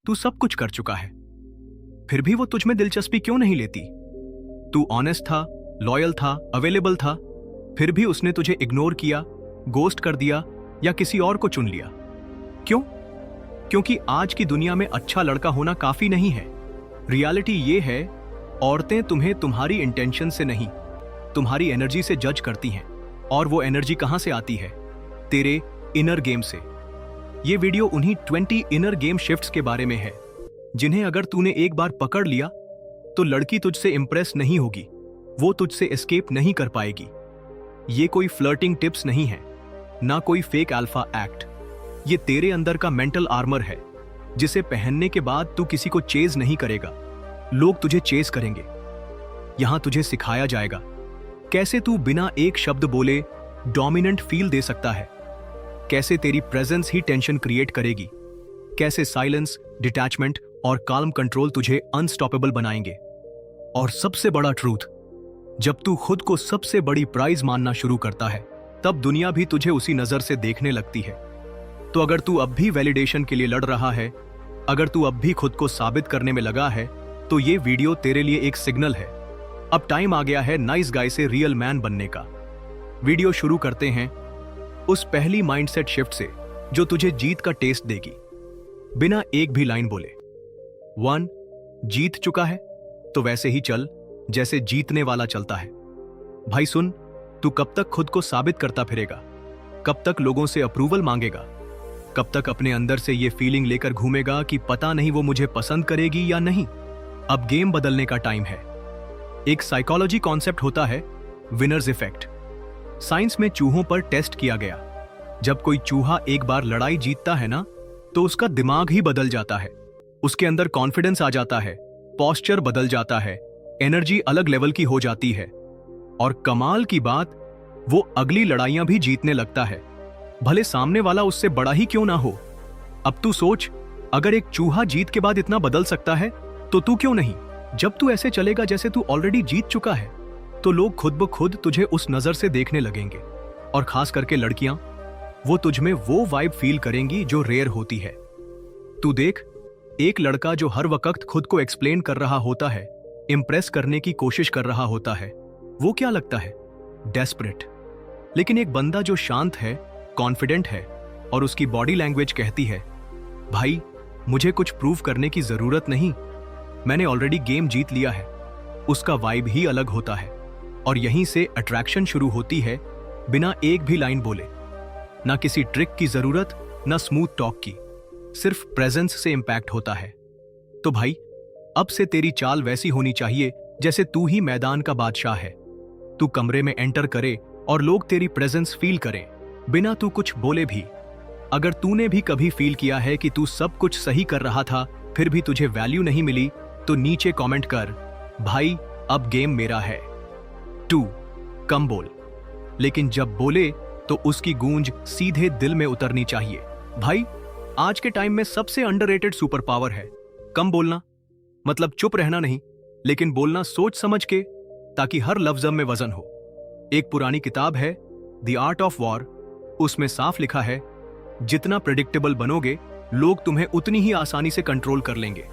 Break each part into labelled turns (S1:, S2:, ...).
S1: तू सब कुछ कर चुका है, फिर भी वो तुझ में दिलचस्पी क्यों नहीं लेती? तू ऑनेस्ट था, लॉयल था, अवेलेबल था, फिर भी उसने तुझे इग्नोर किया, गोस्ट कर दिया या किसी और को चुन लिया। क्यों? क्योंकि आज की दुनिया में अच्छा लड़का होना काफी नहीं है। रियलिटी ये है, औरतें तुम्हें तुम्हारी इंटेंशन से नहीं, तुम्हारी एनर्जी से जज करती हैं। और वो एनर्जी कहां से आती है? तेरे इनर गेम से। ये वीडियो उन्हीं 20 इनर गेम शिफ्ट्स के बारे में है, जिन्हें अगर तूने एक बार पकड़ लिया तो लड़की तुझसे इंप्रेस नहीं होगी, वो तुझसे एस्केप नहीं कर पाएगी। ये कोई फ्लर्टिंग टिप्स नहीं है, ना कोई फेक अल्फा एक्ट। ये तेरे अंदर का मेंटल आर्मर है, जिसे पहनने के बाद तू किसी को चेज नहीं करेगा, लोग तुझे चेज करेंगे। यहां तुझे सिखाया जाएगा कैसे तू बिना एक शब्द बोले डोमिनेंट फील दे सकता है, कैसे तेरी प्रेजेंस ही टेंशन क्रिएट करेगी, कैसे साइलेंस, डिटैचमेंट और काल्म कंट्रोल तुझे अनस्टॉपेबल बनाएंगे। और सबसे बड़ा ट्रूथ, जब तू खुद को सबसे बड़ी प्राइज मानना शुरू करता है, तब दुनिया भी तुझे उसी नजर से देखने लगती है। तो अगर तू अब भी वैलिडेशन के लिए लड़ रहा है, अगर तू अब भी खुद को साबित करने में लगा है, तो ये वीडियो तेरे लिए एक सिग्नल है। अब टाइम आ गया है नाइस गाय से रियल मैन बनने का। वीडियो शुरू करते हैं उस पहली माइंडसेट शिफ्ट से जो तुझे जीत का टेस्ट देगी, बिना एक भी लाइन बोले। 1. जीत चुका है तो वैसे ही चल जैसे जीतने वाला चलता है। भाई सुन, तू कब तक खुद को साबित करता फिरेगा? कब तक लोगों से अप्रूवल मांगेगा? कब तक अपने अंदर से ये फीलिंग लेकर घूमेगा कि पता नहीं वो मुझे पसंद करेगी या नहीं? अब गेम बदलने का टाइम है। एक साइकोलॉजी कॉन्सेप्ट होता है विनर्स इफेक्ट। साइंस में चूहों पर टेस्ट किया गया। जब कोई चूहा एक बार लड़ाई जीतता है ना, तो उसका दिमाग ही बदल जाता है, उसके अंदर कॉन्फिडेंस आ जाता है, पोस्चर बदल जाता है, एनर्जी अलग लेवल की हो जाती है, और कमाल की बात, वो अगली लड़ाइयां भी जीतने लगता है, भले सामने वाला उससे बड़ा ही क्यों ना हो। अब तू सोच, अगर एक चूहा जीत के बाद इतना बदल सकता है, तो तू क्यों नहीं? जब तू ऐसे चलेगा जैसे तू ऑलरेडी जीत चुका है, तो लोग खुद ब खुद तुझे उस नजर से देखने लगेंगे। और खास करके लड़कियां, वो तुझ में वो वाइब फील करेंगी जो रेयर होती है। तू देख, एक लड़का जो हर वक्त खुद को एक्सप्लेन कर रहा होता है, इंप्रेस करने की कोशिश कर रहा होता है, वो क्या लगता है? डेस्परेट। लेकिन एक बंदा जो शांत है, कॉन्फिडेंट है, और उसकी बॉडी लैंग्वेज कहती है, भाई मुझे कुछ प्रूव करने की जरूरत नहीं, मैंने ऑलरेडी गेम जीत लिया है, उसका वाइब ही अलग होता है। और यहीं से अट्रैक्शन शुरू होती है, बिना एक भी लाइन बोले। ना किसी ट्रिक की जरूरत, ना स्मूथ टॉक की, सिर्फ प्रेजेंस से इंपैक्ट होता है। तो भाई, अब से तेरी चाल वैसी होनी चाहिए जैसे तू ही मैदान का बादशाह है। तू कमरे में एंटर करे और लोग तेरी प्रेजेंस फील करें, बिना तू कुछ बोले भी। अगर तूने भी कभी फील किया है कि तू सब कुछ सही कर रहा था, फिर भी तुझे वैल्यू नहीं मिली, तो नीचे कमेंट कर, भाई अब गेम मेरा है। 2. कम बोल, लेकिन जब बोले तो उसकी गूंज सीधे दिल में उतरनी चाहिए। भाई, आज के टाइम में सबसे अंडररेटेड सुपर पावर है कम बोलना। मतलब चुप रहना नहीं, लेकिन बोलना सोच समझ के, ताकि हर लफ्ज में वजन हो। एक पुरानी किताब है द आर्ट ऑफ वॉर, उसमें साफ लिखा है, जितना प्रेडिक्टेबल बनोगे, लोग तुम्हें उतनी ही आसानी से कंट्रोल कर लेंगे।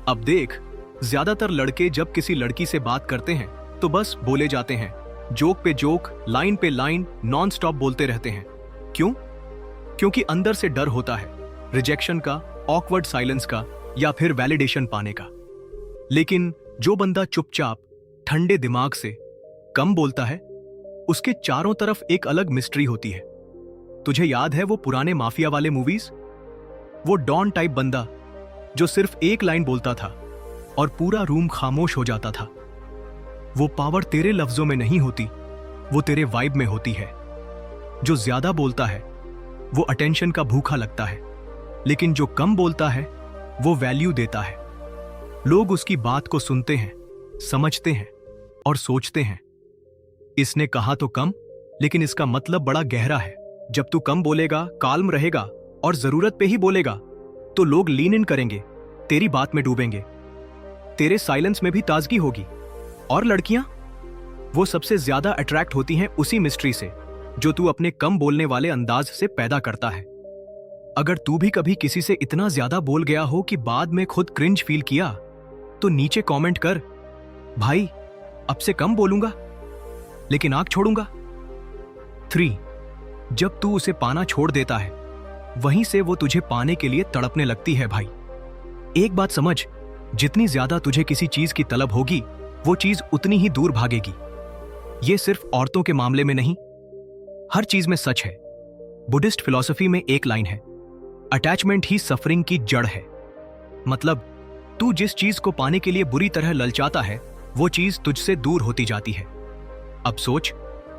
S1: अब देख, ज्यादातर लड़के जब किसी लड़की से बात करते हैं तो बस बोले जाते हैं, जोक पे जोक, लाइन पे लाइन, नॉन स्टॉप बोलते रहते हैं। क्यों? क्योंकि अंदर से डर होता है, रिजेक्शन का, ऑकवर्ड साइलेंस का, या फिर वैलिडेशन पाने का। लेकिन जो बंदा चुपचाप, ठंडे दिमाग से कम बोलता है, उसके चारों तरफ एक अलग मिस्ट्री होती है। तुझे याद है वो पुराने माफिया वाले मूवीज? वो डॉन टाइप बंदा जो सिर्फ एक लाइन बोलता था और पूरा रूम खामोश हो जाता था। वो पावर तेरे लफ्जों में नहीं होती, वो तेरे वाइब में होती है। जो ज्यादा बोलता है वो अटेंशन का भूखा लगता है, लेकिन जो कम बोलता है वो वैल्यू देता है। लोग उसकी बात को सुनते हैं, समझते हैं और सोचते हैं, इसने कहा तो कम, लेकिन इसका मतलब बड़ा गहरा है। जब तू कम बोलेगा, काल्म रहेगा और जरूरत पे ही बोलेगा, तो लोग लीन इन करेंगे, तेरी बात में डूबेंगे, तेरे साइलेंस में भी ताजगी होगी। और लड़कियां, वो सबसे ज्यादा अट्रैक्ट होती हैं उसी मिस्ट्री से जो तू अपने कम बोलने वाले अंदाज से पैदा करता है। अगर तू भी कभी किसी से इतना ज्यादा बोल गया हो कि बाद में खुद क्रिंज फील किया, तो नीचे कमेंट कर, भाई अब से कम बोलूंगा लेकिन आंख छोड़ूंगा। 3. जब तू उसे पाना छोड़ देता है, वहीं से वो तुझे पाने के लिए तड़पने लगती है भाई। एक बात समझ, जितनी ज्यादा तुझे किसी चीज की तलब होगी, वो चीज उतनी ही दूर भागेगी। ये सिर्फ औरतों के मामले में नहीं, हर चीज में सच है। बुद्धिस्ट फिलॉसफी में एक लाइन है, अटैचमेंट ही सफरिंग की जड़ है। मतलब तू जिस चीज को पाने के लिए बुरी तरह ललचाता है, वो चीज तुझसे दूर होती जाती है। अब सोच,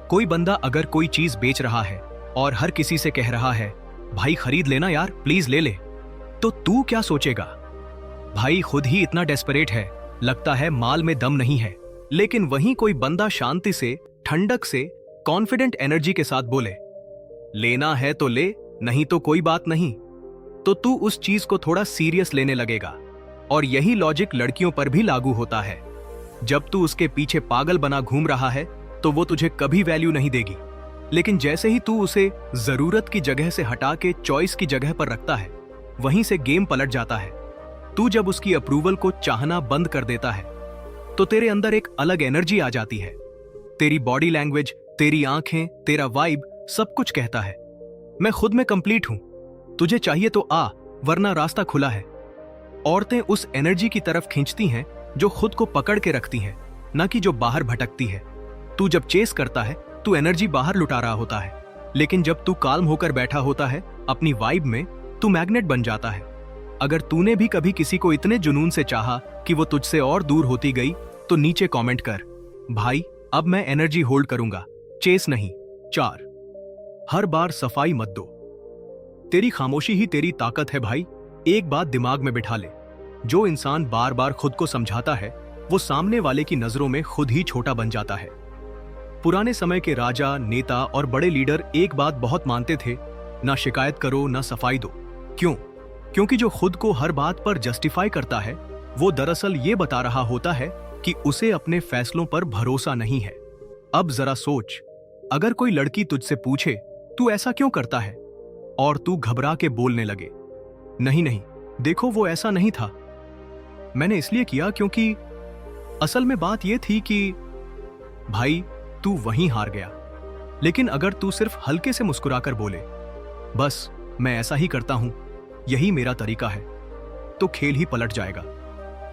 S1: कोई बंदा अगर कोई चीज बेच रहा है और हर किसी से कह रहा है, भाई खरीद लेना यार, प्लीज ले ले, तो तू क्या सोचेगा? भाई खुद ही इतना डेस्परेट है, लगता है माल में दम नहीं है। लेकिन वहीं कोई बंदा शांति से, ठंडक से, कॉन्फिडेंट एनर्जी के साथ बोले, लेना है तो ले, नहीं तो कोई बात नहीं, तो तू उस चीज को थोड़ा सीरियस लेने लगेगा। और यही लॉजिक लड़कियों पर भी लागू होता है। जब तू उसके पीछे पागल बना घूम रहा है, तो वो तुझे कभी वैल्यू नहीं देगी। लेकिन जैसे ही तू उसे जरूरत की जगह से हटा के चॉइस की जगह पर रखता है, वहीं से गेम पलट जाता है। तू जब उसकी अप्रूवल को चाहना बंद कर देता है, तो तेरे अंदर एक अलग एनर्जी आ जाती है। तेरी बॉडी लैंग्वेज, तेरी आंखें, तेरा वाइब सब कुछ कहता है, मैं खुद में कंप्लीट हूं, तुझे चाहिए तो आ, वरना रास्ता खुला है। औरतें उस एनर्जी की तरफ खींचती हैं जो खुद को पकड़ के रखती हैं, ना कि जो बाहर भटकती है। तू जब चेस करता है, तू एनर्जी बाहर लुटा रहा होता है, लेकिन जब तू काल्म होकर बैठा होता है अपनी वाइब में, तू मैग्नेट बन जाता है। अगर तूने भी कभी किसी को इतने जुनून से चाहा कि वो तुझसे और दूर होती गई, तो नीचे कमेंट कर, भाई अब मैं एनर्जी होल्ड करूंगा, चेस नहीं। 4. हर बार सफाई मत दो। तेरी खामोशी ही तेरी ताकत है भाई। एक बात दिमाग में बिठा ले, जो इंसान बार बार खुद को समझाता है, वो सामने वाले की नजरों में खुद ही छोटा बन जाता है। पुराने समय के राजा, नेता और बड़े लीडर एक बात बहुत मानते थे, ना शिकायत करो ना सफाई दो। क्यों? क्योंकि जो खुद को हर बात पर जस्टिफाई करता है, वो दरअसल ये बता रहा होता है कि उसे अपने फैसलों पर भरोसा नहीं है। अब जरा सोच, अगर कोई लड़की तुझसे पूछे, तू ऐसा क्यों करता है, और तू घबरा के बोलने लगे, नहीं नहीं देखो वो ऐसा नहीं था, मैंने इसलिए किया क्योंकि असल में बात यह थी कि, भाई तू वहीं हार गया। लेकिन अगर तू सिर्फ हल्के से मुस्कुराकर बोले, बस मैं ऐसा ही करता हूं, यही मेरा तरीका है, तो खेल ही पलट जाएगा।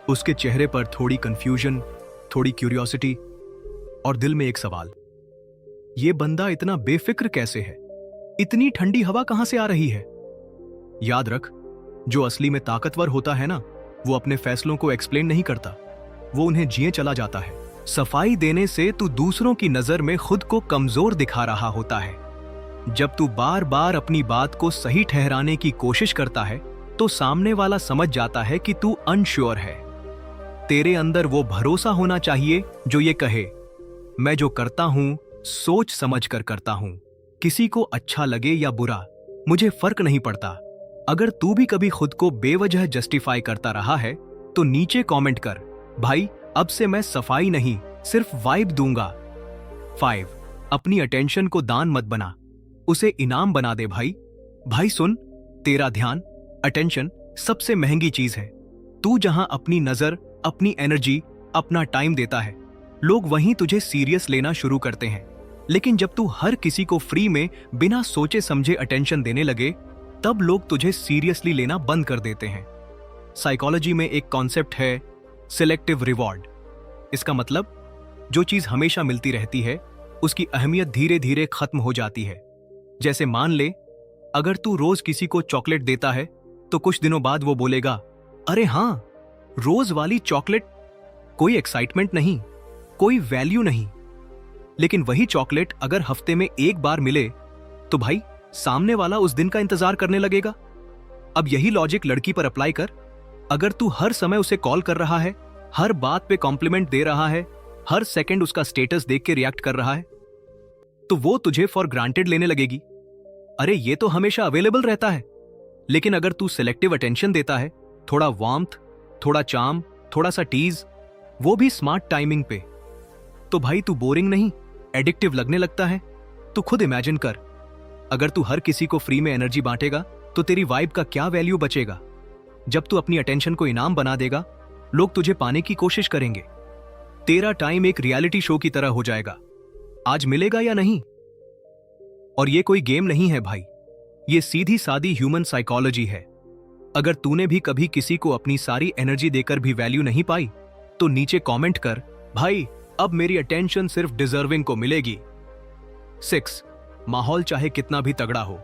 S1: उसके चेहरे पर थोड़ी कंफ्यूजन, थोड़ी क्यूरियोसिटी और दिल में एक सवाल, ये बंदा इतना बेफिक्र कैसे है, इतनी ठंडी हवा कहां से आ रही है। याद रख, जो असली में ताकतवर होता है ना, वो अपने फैसलों को एक्सप्लेन नहीं करता, वो उन्हें जिए चला जाता है। सफाई देने से तू दूसरों की नजर में खुद को कमजोर दिखा रहा होता है। जब तू बार बार अपनी बात को सही ठहराने की कोशिश करता है, तो सामने वाला समझ जाता है कि तू अनश्योर है। तेरे अंदर वो भरोसा होना चाहिए जो ये कहे, मैं जो करता हूं सोच समझ कर करता हूं, किसी को अच्छा लगे या बुरा मुझे फर्क नहीं पड़ता। अगर तू भी कभी खुद को बेवजह जस्टिफाई करता रहा है, तो नीचे कमेंट कर, भाई अब से मैं सफाई नहीं सिर्फ वाइब दूंगा। 5. अपनी अटेंशन को दान मत बना, उसे इनाम बना दे भाई। भाई सुन, तेरा ध्यान, अटेंशन सबसे महंगी चीज है। तू जहां अपनी नजर, अपनी एनर्जी, अपना टाइम देता है, लोग वहीं तुझे सीरियस लेना शुरू करते हैं। लेकिन जब तू हर किसी को फ्री में बिना सोचे समझे अटेंशन देने लगे, तब लोग तुझे सीरियसली लेना बंद कर देते हैं। साइकोलॉजी में एक कॉन्सेप्ट है सिलेक्टिव रिवॉर्ड। इसका मतलब, जो चीज हमेशा मिलती रहती है, उसकी अहमियत धीरे धीरे खत्म हो जाती है। जैसे मान ले, अगर तू रोज किसी को चॉकलेट देता है, तो कुछ दिनों बाद वो बोलेगा, अरे हां, रोज वाली चॉकलेट, कोई एक्साइटमेंट नहीं, कोई वैल्यू नहीं। लेकिन वही चॉकलेट अगर हफ्ते में एक बार मिले, तो भाई सामने वाला उस दिन का इंतजार करने लगेगा। अब यही लॉजिक लड़की पर अप्लाई कर। अगर तू हर समय उसे कॉल कर रहा है, हर बात पे कॉम्प्लीमेंट दे रहा है, हर सेकंड उसका स्टेटस देख के रिएक्ट कर रहा है, तो वो तुझे फॉर ग्रांटेड लेने लगेगी। अरे ये तो हमेशा अवेलेबल रहता है। लेकिन अगर तू सिलेक्टिव अटेंशन देता है, थोड़ा वार्मथ, थोड़ा चार्म, थोड़ा सा टीज, वो भी स्मार्ट टाइमिंग पे, तो भाई तू बोरिंग नहीं, एडिक्टिव लगने लगता है। तू खुद इमेजिन कर, अगर तू हर किसी को फ्री में एनर्जी बांटेगा, तो तेरी वाइब का क्या वैल्यू बचेगा? जब तू अपनी अटेंशन को इनाम बना देगा, लोग तुझे पाने की कोशिश करेंगे। तेरा टाइम एक रियलिटी शो की तरह हो जाएगा। आज मिलेगा या नहीं? और ये कोई गेम नहीं है भाई, ये सीधी सादी ह्यूमन साइकोलॉजी है। अगर तूने भी कभी किसी को अपनी सारी एनर्जी देकर भी वैल्यू नहीं पाई, तो नीचे कमेंट कर, भाई अब मेरी अटेंशन सिर्फ डिजर्विंग को मिलेगी। 6. माहौल चाहे कितना भी तगड़ा हो,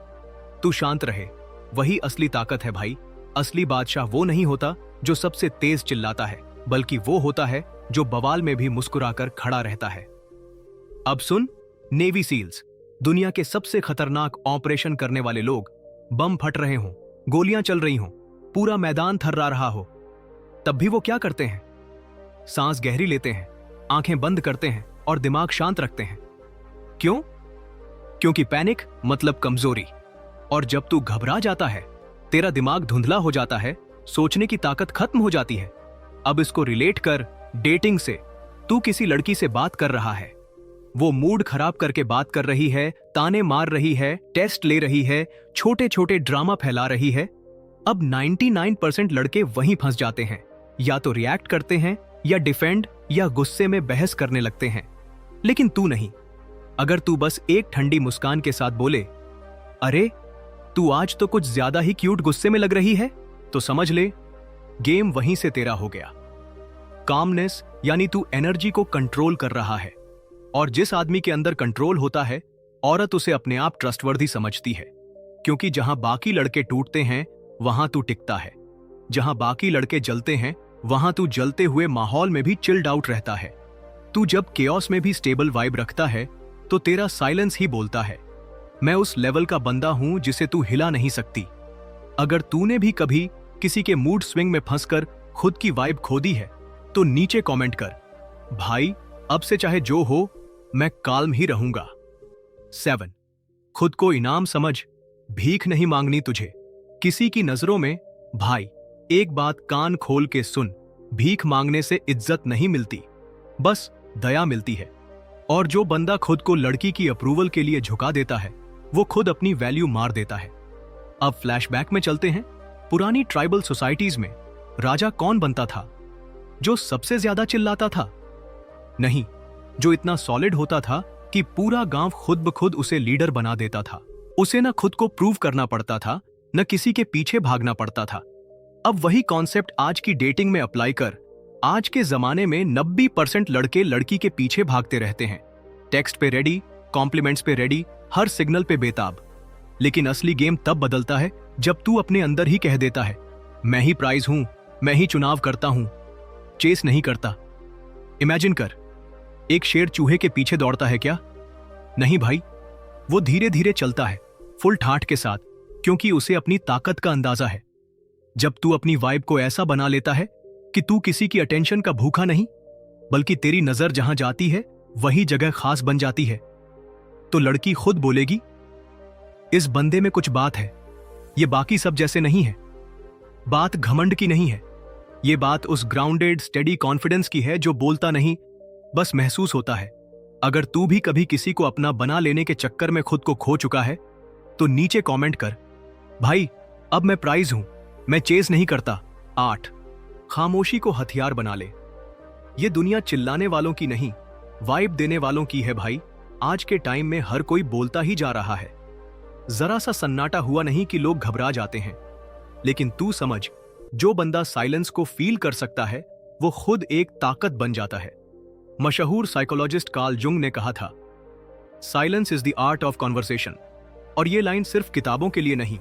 S1: तू शांत रहे, वही असली ताकत है भाई। असली बादशाह वो नहीं होता जो सबसे तेज चिल्लाता है, बल्कि वो होता है जो बवाल में भी मुस्कुराकर खड़ा रहता है। अब सुन, नेवी सील्स, दुनिया के सबसे खतरनाक ऑपरेशन करने वाले लोग, बम फट रहे हों, गोलियां चल रही हों, पूरा मैदान थर्रा रहा हो, तब भी वो क्या करते हैं? सांस गहरी लेते हैं, आंखें बंद करते हैं और दिमाग शांत रखते हैं। क्यों? क्योंकि पैनिक मतलब कमजोरी, और जब तू घबरा जाता है, तेरा दिमाग धुंधला हो जाता है, सोचने की ताकत खत्म हो जाती है। अब इसको रिलेट कर डेटिंग से। तू किसी लड़की से बात कर रहा है, वो मूड खराब करके बात कर रही है, ताने मार रही है, टेस्ट ले रही है, छोटे छोटे ड्रामा फैला रही है। अब 99% लड़के वहीं फंस जाते हैं, या तो रिएक्ट करते हैं, या डिफेंड, या गुस्से में बहस करने लगते हैं। लेकिन तू नहीं। अगर तू बस एक ठंडी मुस्कान के साथ बोले, अरे तू आज तो कुछ ज्यादा ही क्यूट गुस्से में लग रही है, तो समझ ले गेम वहीं से तेरा हो गया। कामनेस यानी तू एनर्जी को कंट्रोल कर रहा है, और जिस आदमी के अंदर कंट्रोल होता है, औरत उसे अपने आप ट्रस्टवर्दी समझती है। क्योंकि जहां बाकी लड़के टूटते हैं, वहां तू टिकता है। जहां बाकी लड़के जलते हैं, वहां तू जलते हुए माहौल में भी चिल्ड आउट रहता है। तू जब केओस में भी स्टेबल वाइब रखता है, तो तेरा साइलेंस ही बोलता है, मैं उस लेवल का बंदा हूं जिसे तू हिला नहीं सकती। अगर तूने भी कभी किसी के मूड स्विंग में फंसकर खुद की वाइब खो दी है, तो नीचे कमेंट कर, भाई अब से चाहे जो हो, मैं काल्म ही रहूंगा। 7. खुद को इनाम समझ, भीख नहीं मांगनी तुझे किसी की नजरों में। भाई एक बात कान खोल के सुन, भीख मांगने से इज्जत नहीं मिलती, बस दया मिलती है। और जो बंदा खुद को लड़की की अप्रूवल के लिए झुका देता है, वो खुद अपनी वैल्यू मार देता है। अब फ्लैशबैक में चलते हैं। पुरानी ट्राइबल सोसाइटीज में राजा कौन बनता था? जो सबसे ज्यादा चिल्लाता था? नहीं, जो इतना सॉलिड होता था कि पूरा गांव खुद ब खुद उसे लीडर बना देता था। उसे न खुद को प्रूव करना पड़ता था, न किसी के पीछे भागना पड़ता था। अब वही कॉन्सेप्ट आज की डेटिंग में अप्लाई कर। आज के जमाने में 90% लड़के लड़की के पीछे भागते रहते हैं, टेक्स्ट पे रेडी, कॉम्प्लीमेंट्स पे रेडी, हर सिग्नल पे बेताब। लेकिन असली गेम तब बदलता है जब तू अपने अंदर ही कह देता है, मैं ही प्राइज हूं, मैं ही चुनाव करता हूं, चेस नहीं करता। इमेजिन कर, एक शेर चूहे के पीछे दौड़ता है क्या? नहीं भाई, वो धीरे धीरे चलता है, फुल ठाठ के साथ, क्योंकि उसे अपनी ताकत का अंदाजा है। जब तू अपनी वाइब को ऐसा बना लेता है कि तू किसी की अटेंशन का भूखा नहीं, बल्कि तेरी नजर जहां जाती है वही जगह खास बन जाती है, तो लड़की खुद बोलेगी, इस बंदे में कुछ बात है, ये बाकी सब जैसे नहीं है। बात घमंड की नहीं है, ये बात उस ग्राउंडेड स्टेडी कॉन्फिडेंस की है जो बोलता नहीं, बस महसूस होता है। अगर तू भी कभी किसी को अपना बना लेने के चक्कर में खुद को खो चुका है, तो नीचे कमेंट कर, भाई अब मैं प्राइज हूं, मैं चेस नहीं करता। 8. खामोशी को हथियार बना ले। ये दुनिया चिल्लाने वालों की नहीं, वाइब देने वालों की है भाई। आज के टाइम में हर कोई बोलता ही जा रहा है, जरा सा सन्नाटा हुआ नहीं कि लोग घबरा जाते हैं। लेकिन तू समझ, जो बंदा साइलेंस को फील कर सकता है, वो खुद एक ताकत बन जाता है। मशहूर साइकोलॉजिस्ट कार्ल जुंग ने कहा था, silence is the art of conversation. और ये लाइन सिर्फ किताबों के लिए नहीं,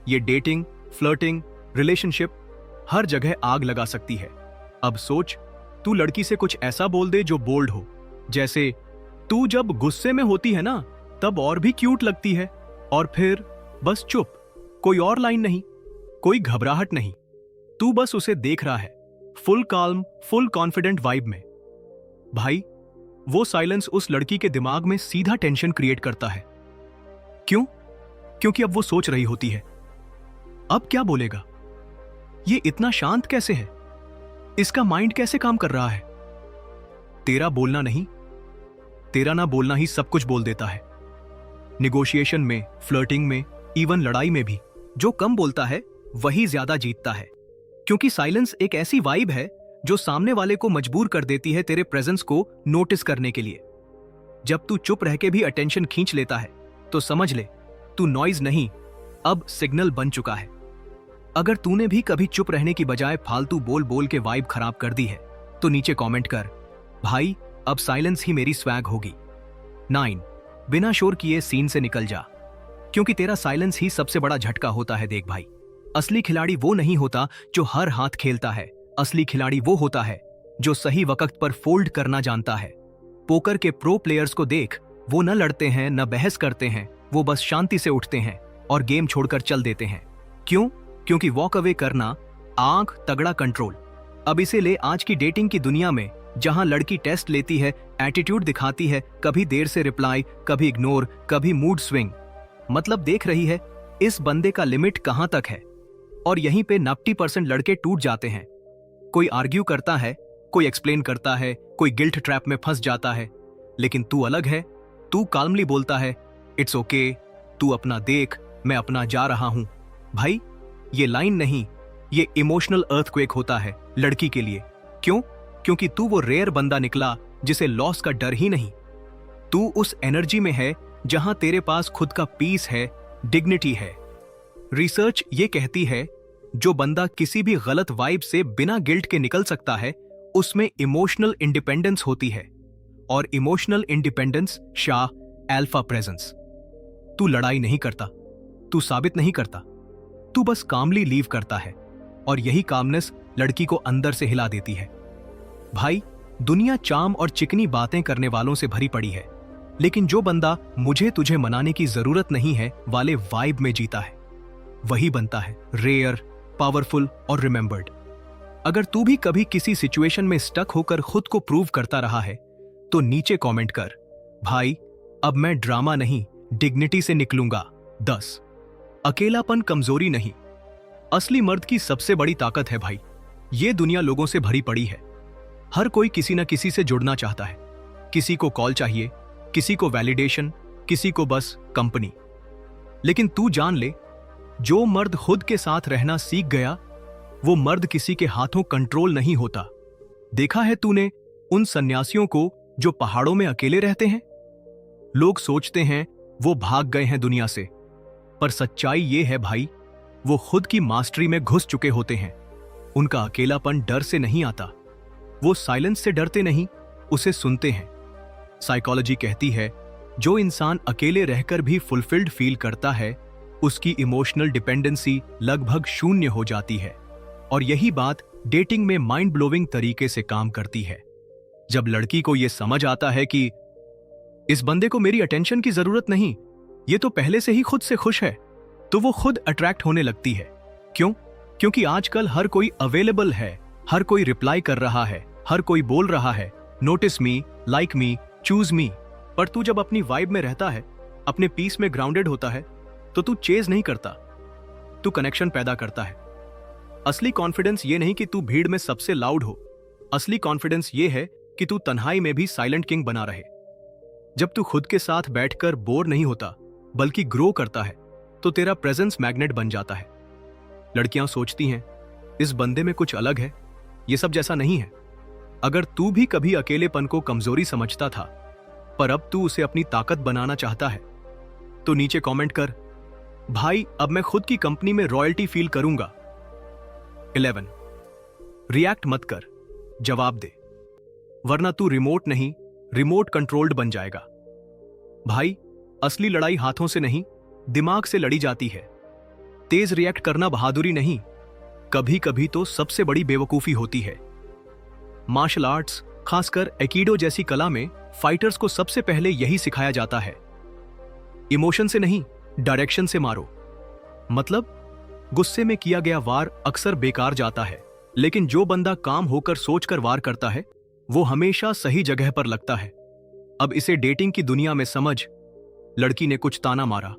S1: ये डेटिंग, फ्लर्टिंग, रिलेशनशिप, हर जगह आग लगा सकती है। अब सोच, तू लड़की से कुछ ऐसा बोल दे जो बोल्ड हो, जैसे तू जब गुस्से में होती है ना, तब और भी क्यूट लगती है, और फिर बस चुप, कोई और लाइन नहीं, कोई घबराहट नहीं, तू बस उसे देख रहा है, full calm, full confident vibe में। भाई वो साइलेंस उस लड़की के दिमाग में सीधा टेंशन क्रिएट करता है। क्यों? क्योंकि अब वो सोच रही होती है, अब क्या बोलेगा, ये इतना शांत कैसे है, इसका माइंड कैसे काम कर रहा है। तेरा बोलना नहीं, तेरा ना बोलना ही सब कुछ बोल देता है। निगोशिएशन में, फ्लर्टिंग में, इवन लड़ाई में भी। जो कम बोलता है वही ज्यादा जीतता है, क्योंकि साइलेंस एक ऐसी वाइब है जो सामने वाले को मजबूर कर देती है तेरे प्रेजेंस को नोटिस करने के लिए। जब तू चुप रह के भी अटेंशन खींच लेता है तो समझ ले तू नॉइज नहीं, अब सिग्नल बन चुका है। अगर तूने भी कभी चुप रहने की बजाय फालतू बोल बोल के वाइब खराब कर दी है तो नीचे कमेंट कर, भाई अब साइलेंस ही मेरी स्वैग होगी। 9, बिना शोर किए सीन से निकल जा, क्योंकि तेरा साइलेंस ही सबसे बड़ा झटका होता है। देख भाई, असली खिलाड़ी वो नहीं होता जो हर हाथ खेलता है, असली खिलाड़ी वो होता है जो सही वक्त पर फोल्ड करना जानता है। पोकर के प्रो प्लेयर्स को देख, वो न लड़ते हैं न बहस करते हैं, वो बस शांति से उठते हैं और गेम छोड़कर चल देते हैं। क्यों? क्योंकि वॉक अवे करना, आंख तगड़ा कंट्रोल। अब इसे ले आज की डेटिंग की दुनिया में, जहां लड़की टेस्ट लेती है, एटीट्यूड दिखाती है, कभी देर से रिप्लाई, कभी इग्नोर, कभी मूड स्विंग। मतलब देख रही है इस बंदे का लिमिट कहां तक है, और यहीं पे 90% लड़के टूट जाते हैं। कोई आर्ग्यू करता है, कोई एक्सप्लेन करता है, कोई गिल्ट ट्रैप में फंस जाता है, लेकिन तू अलग है। तू काल्मली बोलता है, इट्स ओके, तू अपना देख, मैं अपना जा रहा हूं। भाई ये लाइन नहीं, ये इमोशनल अर्थक्वेक होता है लड़की के लिए। क्यों? क्योंकि तू वो रेयर बंदा निकला जिसे लॉस का डर ही नहीं। तू उस एनर्जी में है जहां तेरे पास खुद का पीस है, डिग्निटी है। रिसर्च ये कहती है जो बंदा किसी भी गलत वाइब से बिना गिल्ट के निकल सकता है, उसमें इमोशनल इंडिपेंडेंस होती है। और emotional independence Shah alpha presence. तू लड़ाई नहीं करता, तू साबित नहीं करता, तू बस कामली लीव करता है, और यही कामनेस लड़की को अंदर से हिला देती है। भाई दुनिया चाम और चिकनी बातें करने वालों से भरी पड़ी है, लेकिन जो बंदा मुझे तुझे मनाने की जरूरत नहीं है वाले वाइब में जीता है, वही बनता है रेयर, पावरफुल और रिमेंबर्ड। अगर तू भी कभी किसी सिचुएशन में स्टक होकर खुद को प्रूव करता रहा है तो नीचे कमेंट कर, भाई अब मैं ड्रामा नहीं, डिग्निटी से निकलूंगा। 10, अकेलापन कमजोरी नहीं, असली मर्द की सबसे बड़ी ताकत है। भाई ये दुनिया लोगों से भरी पड़ी है, हर कोई किसी न किसी से जुड़ना चाहता है। किसी को कॉल चाहिए, किसी को वैलिडेशन, किसी को बस कंपनी। लेकिन तू जान ले, जो मर्द खुद के साथ रहना सीख गया, वो मर्द किसी के हाथों कंट्रोल नहीं होता। देखा है तूने उन सन्यासियों को जो पहाड़ों में अकेले रहते हैं? लोग सोचते हैं वो भाग गए हैं दुनिया से, पर सच्चाई ये है भाई, वो खुद की मास्टरी में घुस चुके होते हैं। उनका अकेलापन डर से नहीं आता, वो साइलेंस से डरते नहीं, उसे सुनते हैं। साइकोलॉजी कहती है जो इंसान अकेले रहकर भी फुलफिल्ड फील करता है, उसकी इमोशनल डिपेंडेंसी लगभग शून्य हो जाती है। और यही बात डेटिंग में माइंड ब्लोइंग तरीके से काम करती है। जब लड़की को यह समझ आता है कि इस बंदे को मेरी अटेंशन की जरूरत नहीं, ये तो पहले से ही खुद से खुश है, तो वो खुद अट्रैक्ट होने लगती है। क्यों? क्योंकि आजकल हर कोई अवेलेबल है, हर कोई रिप्लाई कर रहा है, हर कोई बोल रहा है, नोटिस मी, लाइक मी, चूज मी। पर तू जब अपनी वाइब में रहता है, अपने पीस में ग्राउंडेड होता है, तो तू चेज नहीं करता, तू कनेक्शन पैदा करता है। असली कॉन्फिडेंस ये नहीं कि तू भीड़ में सबसे लाउड हो, असली कॉन्फिडेंस ये है कि तू तन्हाई में भी साइलेंट किंग बना रहे। जब तू खुद के साथ बैठकर बोर नहीं होता बल्कि ग्रो करता है, तो तेरा प्रेजेंस मैग्नेट बन जाता है। लड़कियां सोचती हैं इस बंदे में कुछ अलग है, ये सब जैसा नहीं है। अगर तू भी कभी अकेलेपन को कमजोरी समझता था, पर अब तू उसे अपनी ताकत बनाना चाहता है, तो नीचे कमेंट कर, भाई अब मैं खुद की कंपनी में रॉयल्टी फील करूंगा। 11, रिएक्ट मत कर, जवाब दे, वरना तू रिमोट नहीं, रिमोट कंट्रोल्ड बन जाएगा। भाई असली लड़ाई हाथों से नहीं, दिमाग से लड़ी जाती है। तेज रिएक्ट करना बहादुरी नहीं, कभी कभी तो सबसे बड़ी बेवकूफी होती है। मार्शल आर्ट्स, खासकर एकीडो जैसी कला में फाइटर्स को सबसे पहले यही सिखाया जाता है, इमोशन से नहीं, डायरेक्शन से मारो। मतलब गुस्से में किया गया वार अक्सर बेकार जाता है, लेकिन जो बंदा काम होकर सोचकर वार करता है, वो हमेशा सही जगह पर लगता है। अब इसे डेटिंग की दुनिया में समझ, लड़की ने कुछ ताना मारा,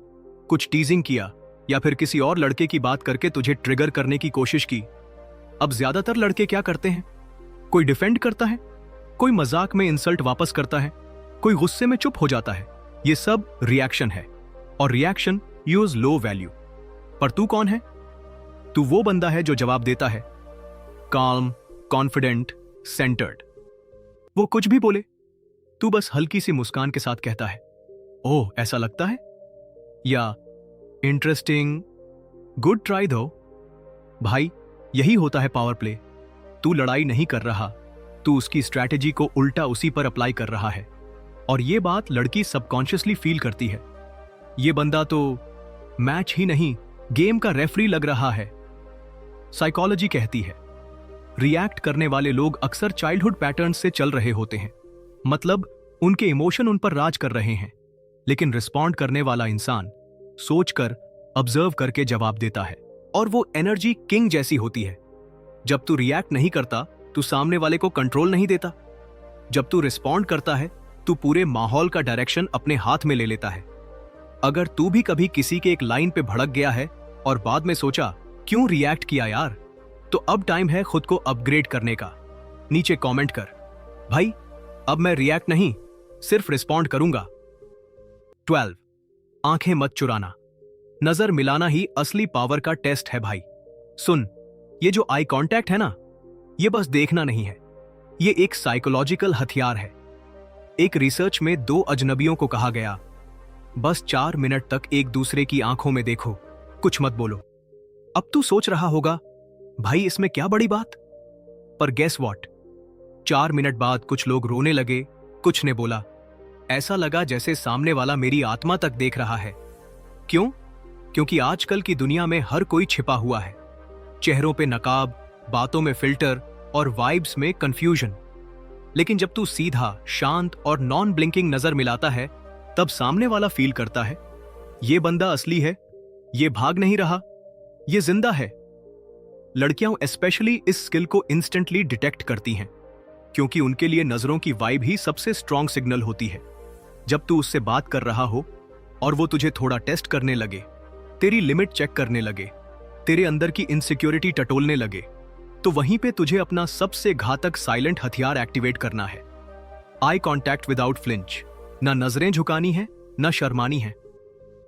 S1: कुछ टीजिंग किया, या फिर किसी और लड़के की बात करके तुझे ट्रिगर करने की कोशिश की। अब ज्यादातर लड़के क्या करते हैं? कोई डिफेंड करता है, कोई मजाक में इंसल्ट वापस करता है, कोई गुस्से में चुप हो जाता है। ये सब रिएक्शन है, और रिएक्शन यूज लो वैल्यू। पर तू कौन है? तू वो बंदा है जो जवाब देता है, calm, confident, centered। वो कुछ भी बोले, तू बस हल्की सी मुस्कान के साथ कहता है, ओह ऐसा लगता है, या इंटरेस्टिंग, गुड ट्राई दो। भाई, यही होता है पावर प्ले। तू लड़ाई नहीं कर रहा, तू उसकी स्ट्रैटेजी को उल्टा उसी पर अप्लाई कर रहा है। और ये बात लड़की सबकॉन्शियसली फील करती है। ये बंदा तो मैच ही नहीं, गेम का रेफरी लग रहा है। साइकोलॉजी कहती है, रिएक्ट करने वाले लोग अक्सर चाइल्डहुड पैटर्न से चल रहे होते हैं, मतलब उनके इमोशन उन पर राज कर रहे हैं। लेकिन रिस्पॉन्ड करने वाला इंसान सोचकर, ऑब्जर्व करके जवाब देता है, और वो एनर्जी किंग जैसी होती है। जब तू रिएक्ट नहीं करता, तू सामने वाले को कंट्रोल नहीं देता। जब तू रिस्पॉन्ड करता है, तू पूरे माहौल का डायरेक्शन अपने हाथ में ले लेता है। अगर तू भी कभी किसी के एक लाइन पे भड़क गया है और बाद में सोचा, क्यों रिएक्ट किया यार, तो अब टाइम है खुद को अपग्रेड करने का। नीचे कमेंट कर, भाई अब मैं रिएक्ट नहीं, सिर्फ रिस्पॉन्ड करूंगा। 12, आंखें मत चुराना। नजर मिलाना ही असली पावर का टेस्ट है भाई। सुन, ये जो आई कांटेक्ट है ना, ये बस देखना नहीं है, ये एक साइकोलॉजिकल हथियार है। एक रिसर्च में 2 अजनबियों को कहा गया, बस 4 मिनट तक एक दूसरे की आंखों में देखो, कुछ मत बोलो। अब तू सोच रहा होगा, भाई इसमें क्या बड़ी बात? पर गेस व्हाट, 4 मिनट बाद कुछ लोग रोने लगे, कुछ ने बोला, ऐसा लगा जैसे सामने वाला मेरी आत्मा तक देख रहा है। क्यों? क्योंकि आजकल की दुनिया में हर कोई छिपा हुआ है। चेहरों पे नकाब, बातों में फिल्टर और वाइब्स में कंफ्यूजन। लेकिन जब तू सीधा, शांत और नॉन ब्लिंकिंग नजर मिलाता है, तब सामने वाला फील करता है, ये बंदा असली है, ये भाग नहीं रहा, ये जिंदा है। लड़कियां स्पेशली इस स्किल को इंस्टेंटली डिटेक्ट करती हैं, क्योंकि उनके लिए नजरों की वाइब ही सबसे स्ट्रॉन्ग सिग्नल होती है। जब तू उससे बात कर रहा हो और वो तुझे थोड़ा टेस्ट करने लगे, तेरी लिमिट चेक करने लगे, तेरे अंदर की इनसिक्योरिटी टटोलने लगे, तो वहीं पे तुझे अपना सबसे घातक साइलेंट हथियार एक्टिवेट करना है। Eye contact without flinch. ना नजरें झुकानी है, ना शर्मानी है।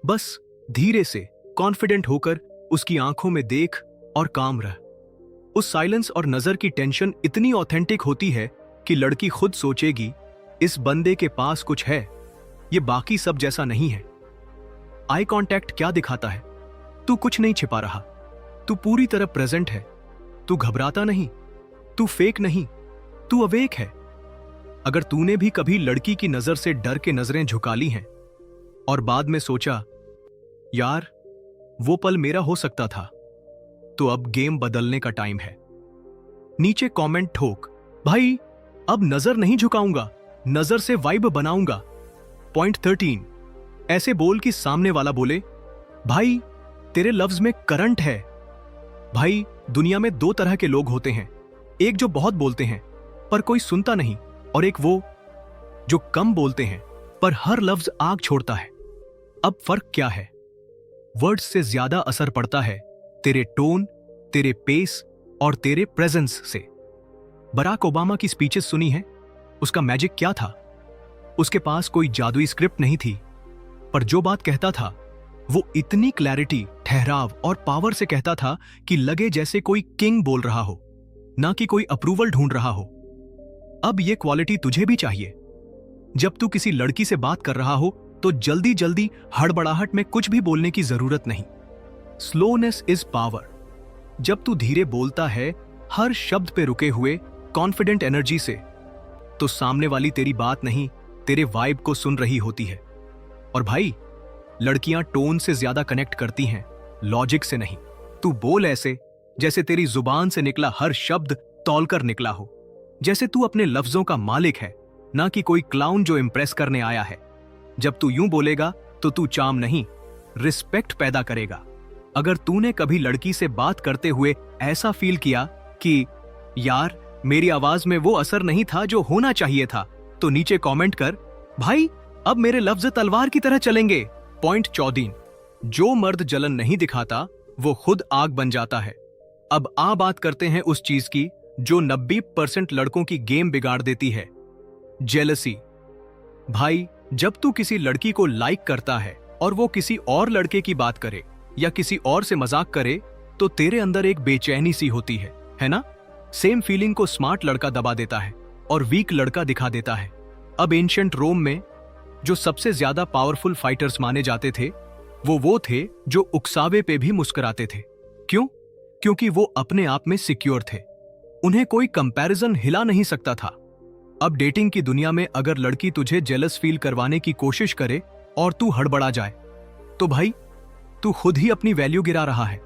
S1: बस धीरे से, कॉन्फिडेंट होकर उसकी आंखों में देख और काम रह। उस साइलेंस और नजर की टेंशन इतनी ऑथेंटिक होती है कि लड़की खुद सोचेगी, इस बंदे के पास कुछ है, ये बाकी सब जैसा नहीं है। आई कांटेक्ट क्या दिखाता है? तू कुछ नहीं छिपा रहा, तू पूरी तरह प्रेजेंट है, तू घबराता नहीं, तू फेक नहीं, तू अवेक है। अगर तूने भी कभी लड़की की नजर से डर के नजरें झुका ली हैं और बाद में सोचा, यार वो पल मेरा हो सकता था, तो अब गेम बदलने का टाइम है। नीचे कमेंट ठोक, भाई अब नजर नहीं झुकाऊंगा, नजर से वाइब बनाऊंगा। पॉइंट 13, ऐसे बोल कि सामने वाला बोले, भाई तेरे लफ्ज में करंट है। भाई दुनिया में 2 तरह के लोग होते हैं, एक जो बहुत बोलते हैं पर कोई सुनता नहीं, और एक वो जो कम बोलते हैं पर हर लफ्ज आग छोड़ता है। अब फर्क क्या है? वर्ड्स से ज्यादा असर पड़ता है तेरे टोन, तेरे पेस और तेरे प्रेजेंस से। बराक ओबामा की स्पीचेस सुनी है? उसका मैजिक क्या था? उसके पास कोई जादुई स्क्रिप्ट नहीं थी, पर जो बात कहता था वो इतनी क्लैरिटी, ठहराव और पावर से कहता था कि लगे जैसे कोई किंग बोल रहा हो, ना कि कोई अप्रूवल ढूंढ रहा हो। अब ये क्वालिटी तुझे भी चाहिए। जब तू किसी लड़की से बात कर रहा हो तो जल्दी जल्दी हड़बड़ाहट में कुछ भी बोलने की जरूरत नहीं। Slowness is power. जब तू धीरे बोलता है, हर शब्द पे रुके हुए कॉन्फिडेंट एनर्जी से, तो सामने वाली तेरी बात नहीं, तेरे वाइब को सुन रही होती है। और भाई, लड़कियां टोन से ज्यादा कनेक्ट करती हैं, लॉजिक से नहीं। तू बोल ऐसे जैसे तेरी जुबान से निकला हर शब्द तौलकर निकला हो, जैसे तू अपने लफ्जों का मालिक है, ना कि कोई क्लाउन जो इंप्रेस करने आया है। जब तू यूं बोलेगा तो तू चाम नहीं, रिस्पेक्ट पैदा करेगा। अगर तूने कभी लड़की से बात करते हुए ऐसा फील किया कि यार मेरी आवाज में वो असर नहीं था जो होना चाहिए था, तो नीचे कमेंट कर, भाई अब मेरे लफ्ज तलवार की तरह चलेंगे। पॉइंट 14, जो मर्द जलन नहीं दिखाता वो खुद आग बन जाता है। अब बात करते हैं उस चीज की जो 90% लड़कों की गेम बिगाड़ देती है, जेलसी। भाई, जब तू किसी लड़की को लाइक करता है और वो किसी और लड़के की बात करे या किसी और से मजाक करे तो तेरे अंदर एक बेचैनी सी होती है ना? सेम फीलिंग को स्मार्ट लड़का दबा देता है और वीक लड़का दिखा देता है। अब एंशिएंट रोम में जो सबसे ज्यादा पावरफुल फाइटर्स माने जाते थे वो थे जो उकसावे पे भी मुस्कुराते थे। क्यों? क्योंकि वो अपने आप में सिक्योर थे। उन्हें कोई कंपैरिजन हिला नहीं सकता था। अब डेटिंग की दुनिया में अगर लड़की तुझे जेलस फील करवाने की कोशिश करे और तू हड़बड़ा जाए तो भाई तू खुद ही अपनी वैल्यू गिरा रहा है।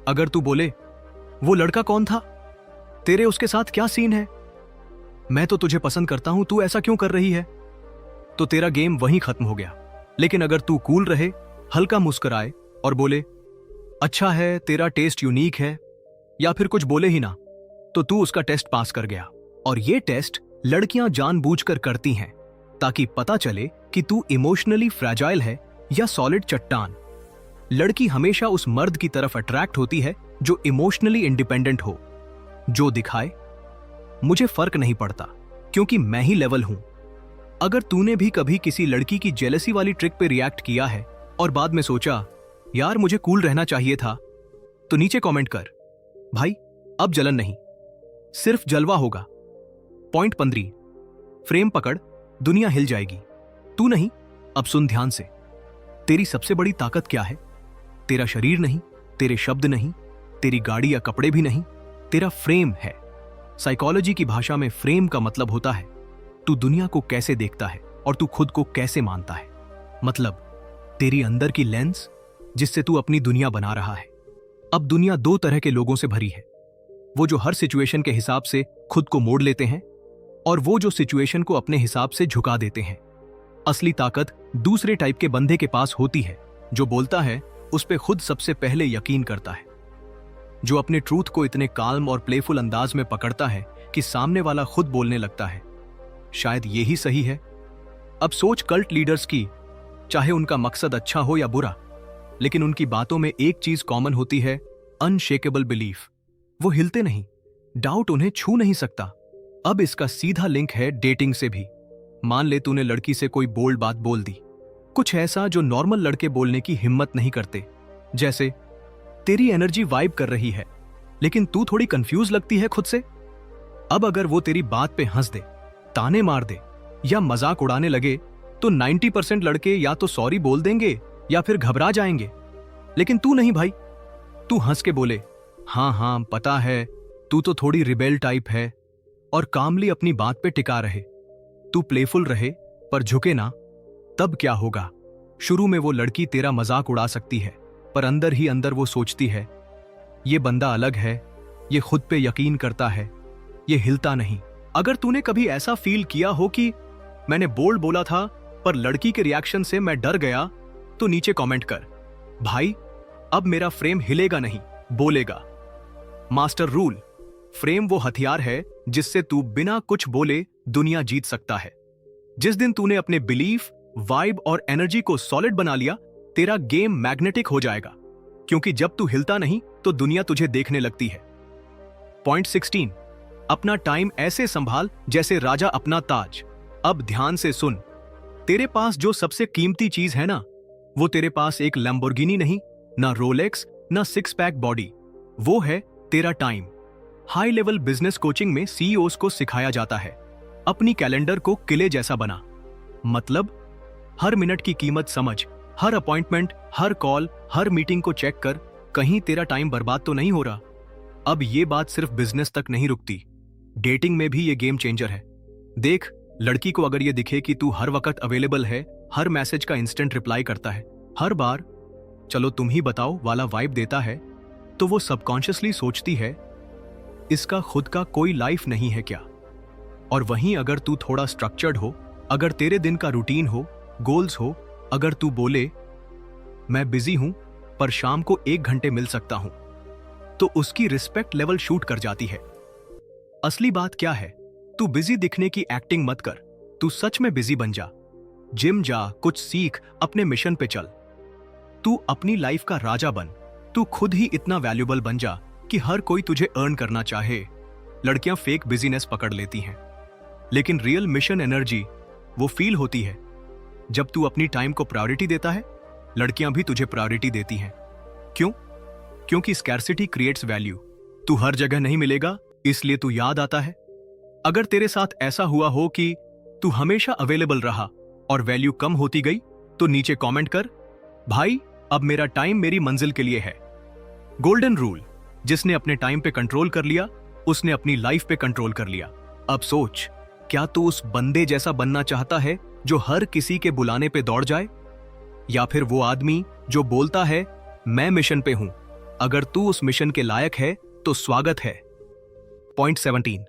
S1: अगर तू बोले वो लड़का कौन था, तेरे उसके साथ क्या सीन है, मैं तो तुझे पसंद करता हूं, तू ऐसा क्यों कर रही है, तो तेरा गेम वहीं खत्म हो गया। लेकिन अगर तू कूल रहे, हल्का मुस्कुराए और बोले अच्छा है, तेरा टेस्ट यूनिक है, या फिर कुछ बोले ही ना, तो तू उसका टेस्ट पास कर गया। और ये टेस्ट लड़कियां जानबूझकर करती हैं ताकि पता चले कि तू इमोशनली फ्रैजाइल है या सॉलिड चट्टान। लड़की हमेशा उस मर्द की तरफ अट्रैक्ट होती है जो इमोशनली इंडिपेंडेंट हो, जो दिखाए मुझे फर्क नहीं पड़ता क्योंकि मैं ही लेवल हूं। अगर तूने भी कभी किसी लड़की की जेलसी वाली ट्रिक पे रिएक्ट किया है और बाद में सोचा यार मुझे कूल रहना चाहिए था, तो नीचे कमेंट कर भाई, अब जलन नहीं, सिर्फ जलवा होगा। पॉइंट 15, फ्रेम पकड़, दुनिया हिल जाएगी। तू नहीं, अब सुन ध्यान से। तेरी सबसे बड़ी ताकत क्या है? तेरा शरीर नहीं, तेरे शब्द नहीं, तेरी गाड़ी या कपड़े भी नहीं, तेरा फ्रेम है। साइकोलॉजी की भाषा में फ्रेम का मतलब होता है तू दुनिया को कैसे देखता है और तू खुद को कैसे मानता है। मतलब तेरी अंदर की लेंस जिससे तू अपनी दुनिया बना रहा है। अब दुनिया दो तरह के लोगों से भरी है, वो जो हर सिचुएशन के हिसाब से खुद को मोड़ लेते हैं और वो जो सिचुएशन को अपने हिसाब से झुका देते हैं। असली ताकत दूसरे टाइप के बंदे के पास होती है, जो बोलता है उस पे खुद सबसे पहले यकीन करता है, जो अपने ट्रूथ को इतने काल्म और प्लेफुल अंदाज में पकड़ता है कि सामने वाला खुद बोलने लगता है शायद यही सही है। अब सोच कल्ट लीडर्स की, चाहे उनका मकसद अच्छा हो या बुरा, लेकिन उनकी बातों में एक चीज कॉमन होती है, अनशेकेबल बिलीफ। वो हिलते नहीं, डाउट उन्हें छू नहीं सकता। अब इसका सीधा लिंक है डेटिंग से भी। मान ले तूने लड़की से कोई बोल्ड बात बोल दी, कुछ ऐसा जो नॉर्मल लड़के बोलने की हिम्मत नहीं करते, जैसे तेरी एनर्जी वाइब कर रही है, लेकिन तू थोड़ी कंफ्यूज लगती है खुद से। अब अगर वो तेरी बात पे हंस दे, ताने मार दे या मजाक उड़ाने लगे तो 90% लड़के या तो सॉरी बोल देंगे या फिर घबरा जाएंगे। लेकिन तू नहीं भाई, तू हंस के बोले हाँ हाँ पता है, तू तो थोड़ी रिबेल टाइप है, और कामली अपनी बात पे टिका रहे। तू प्लेफुल रहे पर झुके ना। तब क्या होगा? शुरू में वो लड़की तेरा मजाक उड़ा सकती है, पर अंदर ही अंदर वो सोचती है ये बंदा अलग है, ये खुद पे यकीन करता है, ये हिलता नहीं। अगर तूने कभी ऐसा फील किया हो कि मैंने बोल्ड बोला था पर लड़की के रिएक्शन से मैं डर गया, तो नीचे कमेंट कर भाई, अब मेरा फ्रेम हिलेगा नहीं, बोलेगा। मास्टर रूल, फ्रेम वो हथियार है जिससे तू बिना कुछ बोले दुनिया जीत सकता है। जिस दिन तूने अपने बिलीफ, वाइब और एनर्जी को सॉलिड बना लिया, तेरा गेम मैग्नेटिक हो जाएगा, क्योंकि जब तू हिलता नहीं तो दुनिया तुझे देखने लगती है। पॉइंट 16, अपना टाइम ऐसे संभाल जैसे राजा अपना ताज। अब ध्यान से सुन, तेरे पास जो सबसे कीमती चीज है ना, वो तेरे पास एक लैम्बोर्गिनी नहीं, ना रोलेक्स, ना सिक्स पैक बॉडी, वो है तेरा time. High level business coaching में सीईओज को सिखाया जाता है अपनी कैलेंडर को किले जैसा बना। मतलब हर मिनट की कीमत समझ, हर अपॉइंटमेंट, हर कॉल, हर मीटिंग को चेक कर, कहीं तेरा टाइम बर्बाद तो नहीं हो रहा। अब ये बात सिर्फ बिजनेस तक नहीं रुकती, डेटिंग में भी ये गेम चेंजर है। देख, लड़की को अगर ये दिखे कि तू हर वक्त अवेलेबल है, हर मैसेज का इंस्टेंट रिप्लाई करता है, हर बार चलो तुम ही बताओ वाला वाइब देता है, तो वो सबकॉन्शियसली सोचती है इसका खुद का कोई लाइफ नहीं है क्या। और वहीं अगर तू थोड़ा स्ट्रक्चर्ड हो, अगर तेरे दिन का रूटीन हो, गोल्स हो, अगर तू बोले मैं बिजी हूं पर शाम को 1 घंटे मिल सकता हूं, तो उसकी रिस्पेक्ट लेवल शूट कर जाती है। असली बात क्या है? तू बिजी दिखने की एक्टिंग मत कर, तू सच में बिजी बन जा। जिम जा, कुछ सीख, अपने मिशन पे चल। तू अपनी लाइफ का राजा बन। तू खुद ही इतना वैल्यूबल बन जा कि हर कोई तुझे अर्न करना चाहे। लड़कियां फेक बिजीनेस पकड़ लेती हैं, लेकिन रियल मिशन एनर्जी वो फील होती है जब तू अपनी टाइम को प्रायोरिटी देता है। लड़कियां भी तुझे प्रायोरिटी देती हैं, क्यों? क्योंकि स्कैर्सिटी क्रिएट्स वैल्यू। तू हर जगह नहीं मिलेगा, इसलिए तू याद आता है। अगर तेरे साथ ऐसा हुआ हो कि तू हमेशा अवेलेबल रहा और वैल्यू कम होती गई, तो नीचे कमेंट कर, भाई अब मेरा टाइम मेरी मंजिल के लिए है। गोल्डन रूल, जिसने अपने टाइम पे कंट्रोल कर लिया, उसने अपनी लाइफ पे कंट्रोल कर लिया। अब सोच, क्या तू उस बंदे जैसा बनना चाहता है जो हर किसी के बुलाने पे दौड़ जाए, या फिर वो आदमी जो बोलता है मैं मिशन पे हूं, अगर तू उस मिशन के लायक है तो स्वागत है। पॉइंट 17,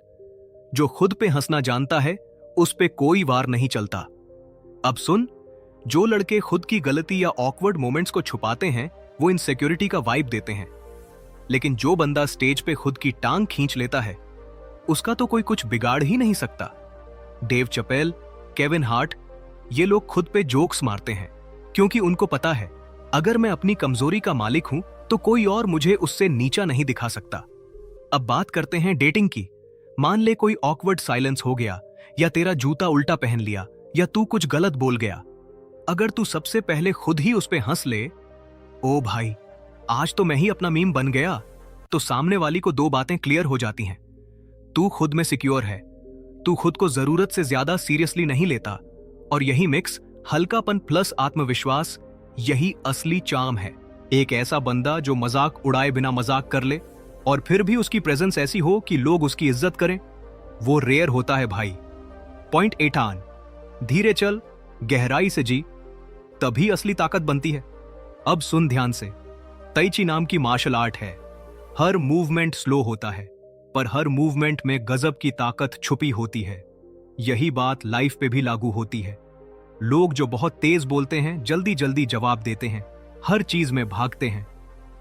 S1: जो खुद पे हंसना जानता है उस पे कोई वार नहीं चलता। अब सुन, जो लड़के खुद की गलती या ऑकवर्ड मोमेंट्स को छुपाते हैं वो इनसिक्योरिटी का वाइब देते हैं, लेकिन जो बंदा स्टेज पे खुद की टांग खींच लेता है उसका तो कोई कुछ बिगाड़ ही नहीं सकता। डेव चपेल, केविन हार्ट, ये लोग खुद पे जोक्स मारते हैं क्योंकि उनको पता है अगर मैं अपनी कमजोरी का मालिक हूं तो कोई और मुझे उससे नीचा नहीं दिखा सकता। अब बात करते हैं डेटिंग की। मान ले कोई ऑकवर्ड साइलेंस हो गया, या तेरा जूता उल्टा पहन लिया, या तू कुछ गलत बोल गया। अगर तू सबसे पहले खुद ही उस पे हंस ले, ओ भाई आज तो मैं ही अपना मीम बन गया, तो सामने वाली को दो बातें क्लियर हो जाती हैं। तू खुद में सिक्योर है, तू खुद को जरूरत से ज्यादा सीरियसली नहीं लेता, और यही मिक्स हल्कापन प्लस आत्मविश्वास, यही असली चार्म है। एक ऐसा बंदा जो मजाक उड़ाए बिना मजाक कर ले और फिर भी उसकी प्रेजेंस ऐसी हो कि लोग उसकी इज्जत करें, वो रेयर होता है भाई। पॉइंट 18, धीरे चल, गहराई से जी, तभी असली ताकत बनती है। अब सुन ध्यान से, ताई ची नाम की मार्शल आर्ट है। हर मूवमेंट स्लो होता है, पर हर मूवमेंट में गजब की ताकत छुपी होती है। यही बात लाइफ पे भी लागू होती है। लोग जो बहुत तेज बोलते हैं, जल्दी जल्दी जवाब देते हैं, हर चीज में भागते हैं,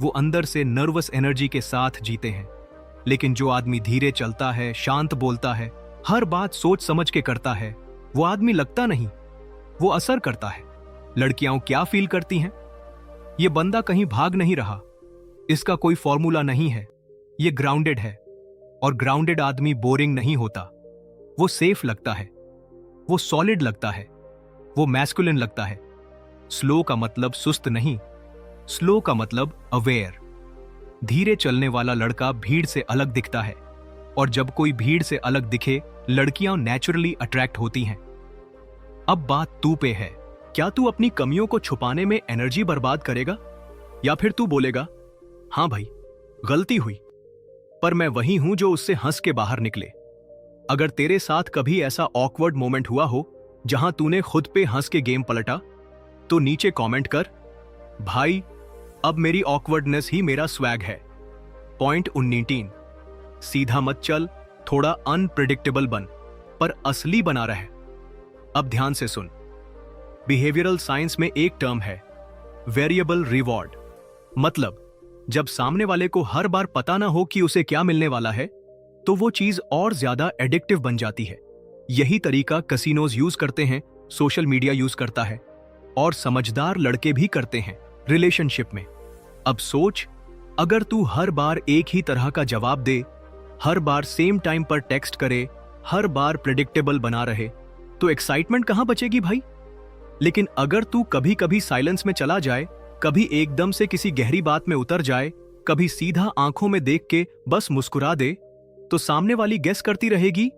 S1: वो अंदर से नर्वस एनर्जी के साथ जीते हैं। लेकिन जो आदमी धीरे चलता है, शांत बोलता है, हर बात सोच समझ के करता है, वो आदमी लगता नहीं, वो असर करता है। लड़कियां क्या फील करती हैं? ये बंदा कहीं भाग नहीं रहा, इसका कोई फॉर्मूला नहीं है, ये ग्राउंडेड है। और ग्राउंडेड आदमी बोरिंग नहीं होता, वो सेफ लगता है, वो सॉलिड लगता है, वो मैस्कुलिन लगता है। स्लो का मतलब सुस्त नहीं, स्लो का मतलब अवेयर। धीरे चलने वाला लड़का भीड़ से अलग दिखता है, और जब कोई भीड़ से अलग दिखे, लड़कियां नेचुरली अट्रैक्ट होती हैं। अब बात तू पे है, क्या तू अपनी कमियों को छुपाने में एनर्जी बर्बाद करेगा, या फिर तू बोलेगा हां भाई गलती हुई, पर मैं वही हूं जो उससे हंस के बाहर निकले। अगर तेरे साथ कभी ऐसा ऑकवर्ड मोमेंट हुआ हो जहां तूने खुद पे हंस के गेम पलटा, तो नीचे कमेंट कर, भाई अब मेरी ऑकवर्डनेस ही मेरा स्वैग है। पॉइंट 19, सीधा मत चल, थोड़ा अनप्रिडिक्टेबल बन, पर असली बना रहे। अब ध्यान से सुन, बिहेवियरल साइंस में एक टर्म है वेरिएबल रिवॉर्ड। मतलब जब सामने वाले को हर बार पता ना हो कि उसे क्या मिलने वाला है, तो वो चीज और ज्यादा एडिक्टिव बन जाती है। यही तरीका कसिनोज यूज करते हैं, सोशल मीडिया यूज करता है, और समझदार लड़के भी करते हैं रिलेशनशिप में। अब सोच, अगर तू हर बार एक ही तरह का जवाब दे, हर बार सेम टाइम पर टेक्स्ट करे, हर बार प्रेडिक्टेबल बना रहे, तो एक्साइटमेंट कहां बचेगी भाई? लेकिन अगर तू कभी कभी साइलेंस में चला जाए, कभी एकदम से किसी गहरी बात में उतर जाए, कभी सीधा आंखों में देख के बस मुस्कुरा दे, तो सामने वाली गेस करती रहेगी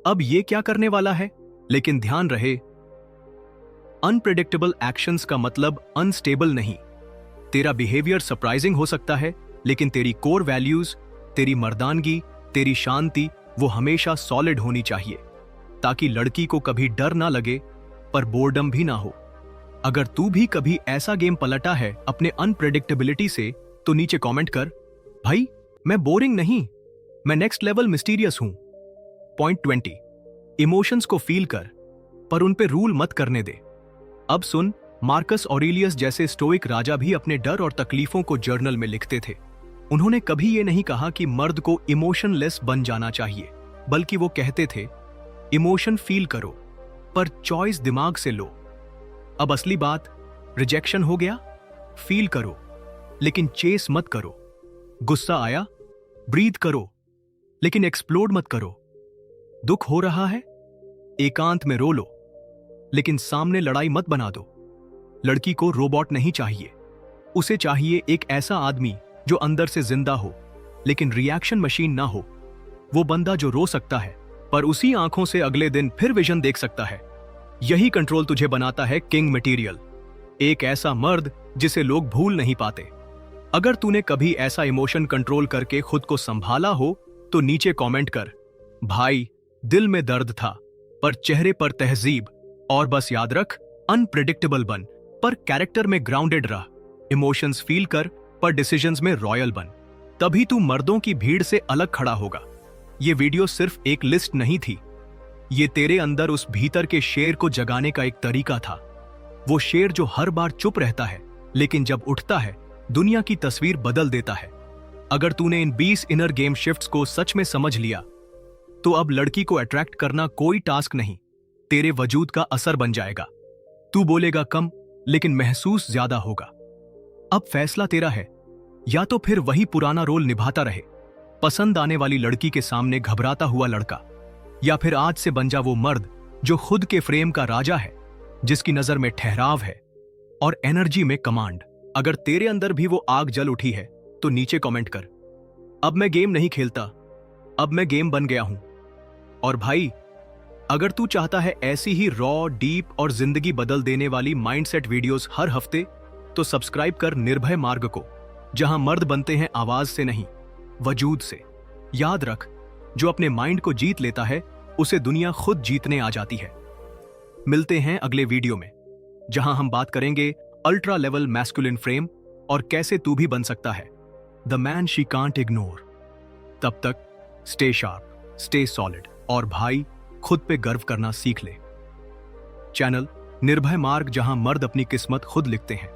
S1: अब ये क्या करने वाला है। लेकिन ध्यान रहे, अनप्रेडिक्टेबल एक्शंस का मतलब अनस्टेबल नहीं। तेरा बिहेवियर सरप्राइजिंग हो सकता है, लेकिन तेरी कोर वैल्यूज, तेरी मर्दानगी, तेरी शांति, वो हमेशा सॉलिड होनी चाहिए, ताकि लड़की को कभी डर ना लगे पर बोर्डम भी ना हो। अगर तू भी कभी ऐसा गेम पलटा है अपने अनप्रेडिक्टेबिलिटी से, तो नीचे कमेंट कर, भाई मैं बोरिंग नहीं, मैं नेक्स्ट लेवल मिस्टीरियस हूं। पॉइंट 20, इमोशंस को फील कर, पर उन पे रूल मत करने दे। अब सुन, मार्कस ऑरेलियस जैसे स्टोइक राजा भी अपने डर और तकलीफों को जर्नल में लिखते थे। उन्होंने कभी ये नहीं कहा कि मर्द को इमोशनलेस बन जाना चाहिए, बल्कि वो कहते थे इमोशन फील करो, पर चॉइस दिमाग से लो। अब असली बात, रिजेक्शन हो गया, फील करो, लेकिन चेस मत करो। गुस्सा आया, ब्रीथ करो, लेकिन एक्सप्लोड मत करो। दुख हो रहा है, एकांत में रो लो, लेकिन सामने लड़ाई मत बना दो। लड़की को रोबोट नहीं चाहिए, उसे चाहिए एक ऐसा आदमी जो अंदर से जिंदा हो लेकिन रिएक्शन मशीन ना हो। वो बंदा जो रो सकता है पर उसी आंखों से अगले दिन फिर विजन देख सकता है। यही कंट्रोल तुझे बनाता है किंग मटेरियल, एक ऐसा मर्द जिसे लोग भूल नहीं पाते। अगर तूने कभी ऐसा इमोशन कंट्रोल करके खुद को संभाला हो तो नीचे कमेंट कर, भाई दिल में दर्द था पर चेहरे पर तहजीब। और बस याद रख, अनप्रिडिक्टेबल बन पर कैरेक्टर में ग्राउंडेड रह, इमोशंस फील कर पर डिसीजंस में रॉयल बन। तभी तू मर्दों की भीड़ से अलग खड़ा होगा। ये वीडियो सिर्फ एक लिस्ट नहीं थी, ये तेरे अंदर उस भीतर के शेर को जगाने का एक तरीका था। वो शेर जो हर बार चुप रहता है लेकिन जब उठता है दुनिया की तस्वीर बदल देता है। अगर तूने इन 20 इनर गेम शिफ्ट्स को सच में समझ लिया तो अब लड़की को अट्रैक्ट करना कोई टास्क नहीं, तेरे वजूद का असर बन जाएगा। तू बोलेगा कम लेकिन महसूस ज्यादा होगा। अब फैसला तेरा है, या तो फिर वही पुराना रोल निभाता रहे, पसंद आने वाली लड़की के सामने घबराता हुआ लड़का, या फिर आज से बन जा वो मर्द जो खुद के फ्रेम का राजा है, जिसकी नजर में ठहराव है और एनर्जी में कमांड। अगर तेरे अंदर भी वो आग जल उठी है तो नीचे कमेंट कर, अब मैं गेम नहीं खेलता, अब मैं गेम बन गया हूं। और भाई, अगर तू चाहता है ऐसी ही रॉ, डीप और जिंदगी बदल देने वाली माइंडसेट वीडियोस हर हफ्ते, तो सब्सक्राइब कर निर्भय मार्ग को, जहां मर्द बनते हैं आवाज से नहीं, वजूद से। याद रख, जो अपने माइंड को जीत लेता है उसे दुनिया खुद जीतने आ जाती है। मिलते हैं अगले वीडियो में, जहां हम बात करेंगे अल्ट्रा लेवल मैस्कुलिन फ्रेम और कैसे तू भी बन सकता है the man she can't ignore. तब तक स्टे शार्प, स्टे सॉलिड और भाई, खुद पे गर्व करना सीख ले। चैनल निर्भय मार्ग, जहां मर्द अपनी किस्मत खुद लिखते हैं।